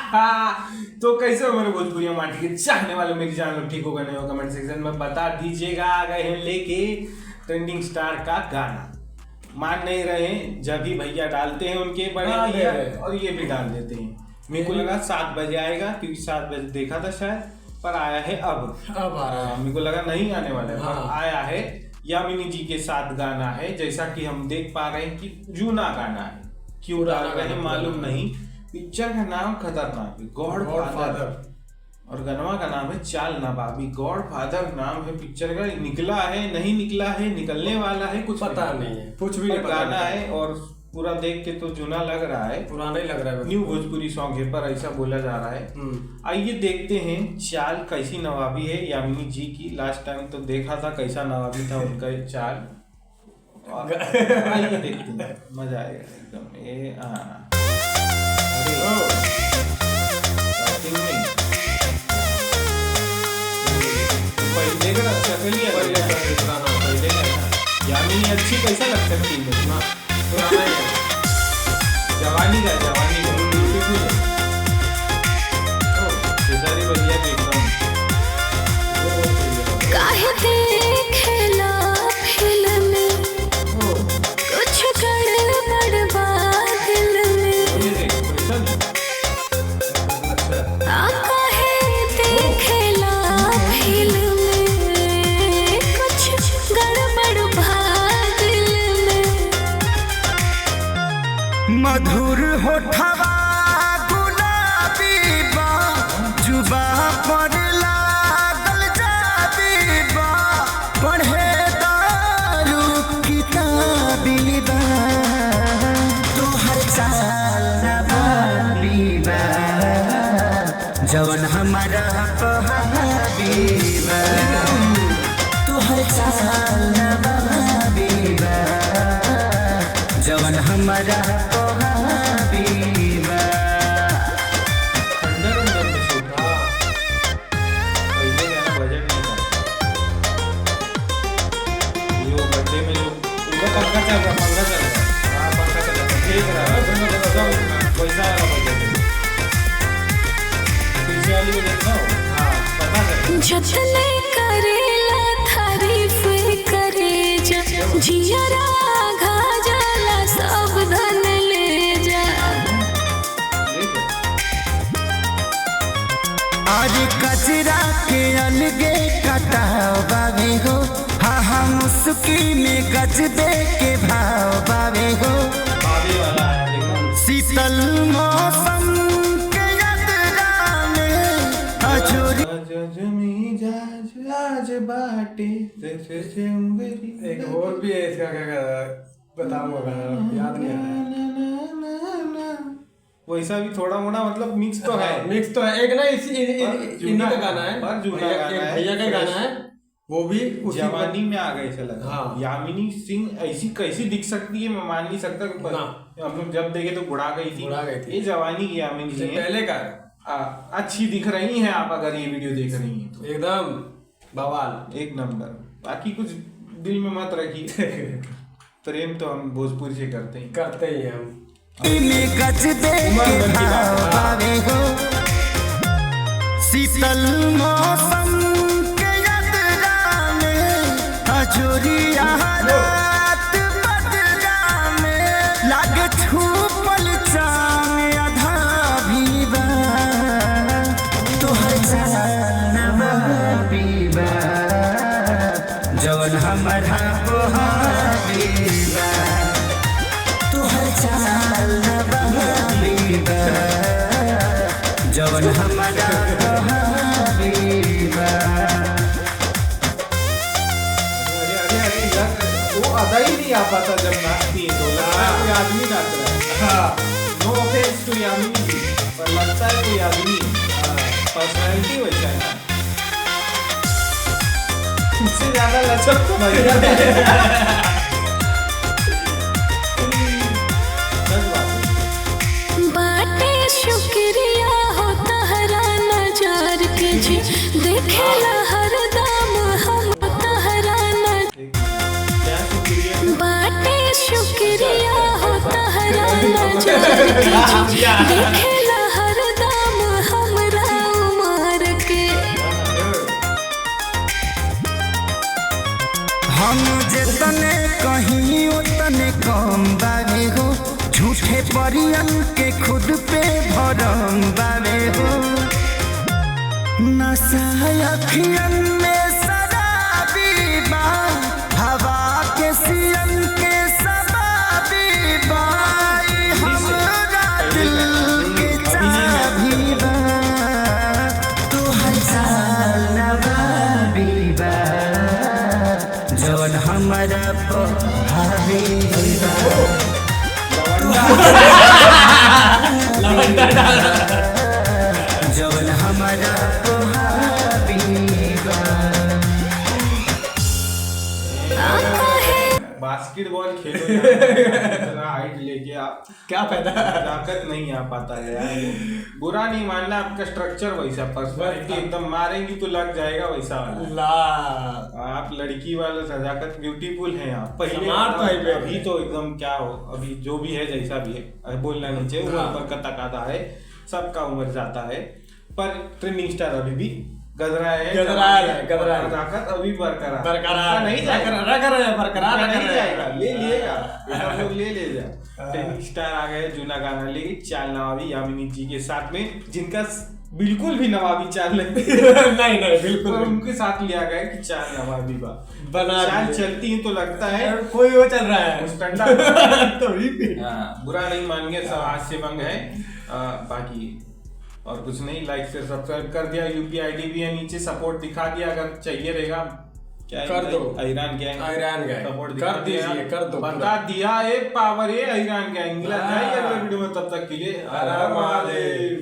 तो कैसे हो मेरे भोजपुरी माटी के चाहने वाले, मेरी जान लो ठीक होगा नहीं हो कमेंट सेक्शन में बता दीजिएगा। आ गए हैं लेके ट्रेंडिंग स्टार का गाना, मान नहीं रहे जब भी भैया डालते हैं उनके बड़े भैया और ये भी डाल देते हैं। मेरे को लगा 7 बजे आएगा क्योंकि 7 बजे देखा था शायद, पर आया है अब आ रहा है। मेरे को लगा नहीं आने वाला है पर आया है। यामिनी जी के साथ गाना है, जैसा कि हम देख पा रहे हैं कि जूना गाना है, क्यों डाल रहे हैं मालूम नहीं। पिक्चर का नाम खतरनाक है, गॉड फादर, और गनवा का नाम है चाल नवाबी। गॉड फादर नाम है पिक्चर का, निकला है नहीं निकला है, निकलने वाला है कुछ पता नहीं है, कुछ भी नहीं गाना है। और पूरा देख के तो जूना लग रहा है, पुराना ही लग रहा है, न्यू भोजपुरी सॉन्ग है पर ऐसा बोला जा रहा है। आइए देखते हैं चाल कैसी नवाबी है यामिनी जी की। लास्ट टाइम तो देखा था कैसा नवाबी था उनका चाल, आइए देखते हैं, मजा आएगा एकदम। यामिनी अच्छी कैसा लगता है फिल्म में, जवानी का ब्यूटीफुल है, सारी बढ़िया एकदम। काहे देखेला फिल्म में कुछ गड़बड़ बा दिल में, काहे देखेला फिल्म में कुछ गड़बड़ बा दिल में। मधुर होठवा गुलाबी बा, जुबा पर लागल जाबी बा, पढ़े दारू किताबी बा, तोहर चाल नवाबी बा, जवन हमारा पहाबी बा, तोहर चाल नवाबी बा, जवन हमारा जतने करेला तारीफ करे जा, जियरा घा जाला सब धन ले जा। आज कचरा के अलगे कटाव बावे हो, हा मुस्की में गज दे के भाव बावे हो, शीतल मौसम के यात्रा में अजोरी बाटे। एक और भी है इसका, क्या बताऊंगा याद नहीं आ रहा। वैसा भी थोड़ा मोड़ा मतलब मिक्स तो है, मिक्स तो है। एक ना इन्हीं का गाना है, पर जूना गाना है, भैया का गाना है, वो भी जवानी में आ गए चला। हाँ। यामिनी सिंह ऐसी कैसी दिख सकती है मैं मान नहीं सकता, हम लोग जब देखे तो बुढ़ा गई थी। ये जवानी की यामिनी जी पहले का अच्छी दिख रही हैं आप अगर ये वीडियो देख रही हैं तो एकदम बवाल, एक नंबर। बाकी कुछ दिल में मत रखिए, प्रेम तो हम भोजपुरी से करते ही हम। में गज दे के भाव बावे हो, शीतल मौसम के यात्रा में अजोरिया रात बदरा में, लागे छुपल चांद आधा भी बा, तोहर चाल नवाबी बा, जवन हमारा पोहाबी बा, तोहर चाल नवाबी बा, जवन हमारा पोहाबी बा। वो अदा ही नहीं आ पाता जब नाचती है तो लगता है कोई आदमी नाच रहा है। नो ऑफेंस टू यामिनी जी, पर लगता है कोई आदमी, पर्सनैलिटी वैसा है, उससे ज्यादा लचक तो भैया। बाटे शुक्रिया हो तहरा नजार के जी, देखेला हर दाम हम तहरा बाटे शुक्रिया हो तहरा नजार के जी, देखेला हर दाम परियन के खुद पे भरम बावे हो नशा अखियन में शराबी बा हवा के सियन के शबाबी बा हमरा दिल के चाबी बा तू हजार नवाबी बा जवन हमारा हावी जवन हमारा बास्केटबॉल खेलो इतना हाइट लेके आप क्या फायदा। ताकत नहीं आ पाता है यार। बुरा नहीं मानना, आपका स्ट्रक्चर वैसा, पर्सनालिटी एकदम मारेंगी तो लग जाएगा वैसा वाला। ला आप लड़की वाला सजाकत ब्यूटीफुल है आप पहले समार तो है। अभी तो एकदम क्या हो, अभी जो भी है जैसा भी है, अरे बोलना नहीं चाहिए, उम्र पर का तकादा है, सबका उम्र जाता है, पर ट्रेंडिंग स्टार अभी भी गदरा है, ताकत अभी बरकरार नहीं जाएगा, बरकरार नहीं जाएगा, ले लेगा, हम लोग ले जा। ट्रेंडिंग स्टार आ गए, जूना गाना लेके चाल नवाबी यामिनी जी के साथ में, जिनका बिल्कुल भी नवाबी चाल नहीं बिल्कुल उनके साथ लिया गया कि चाल नवाबी बना चाल चलती है तो लगता है कोई वो चल रहा है मुस्टंडा। तो भी बुरा नहीं मानिए, सब हाथ से भंग है। बाकी और कुछ नहीं, लाइक से सब्सक्राइब कर दिया, यूपी आईडी भी है नीचे, सपोर्ट दिखा दिया, अगर चाहिए रहेगा क्या कर दो। ईरान गैंग सपोर्ट कर दीजिए, कर दो, बता दिया, एक पावर है ईरान गैंग। मिला जाएगा अगले वीडियो में, तब तक के लिए हर हर महादेव।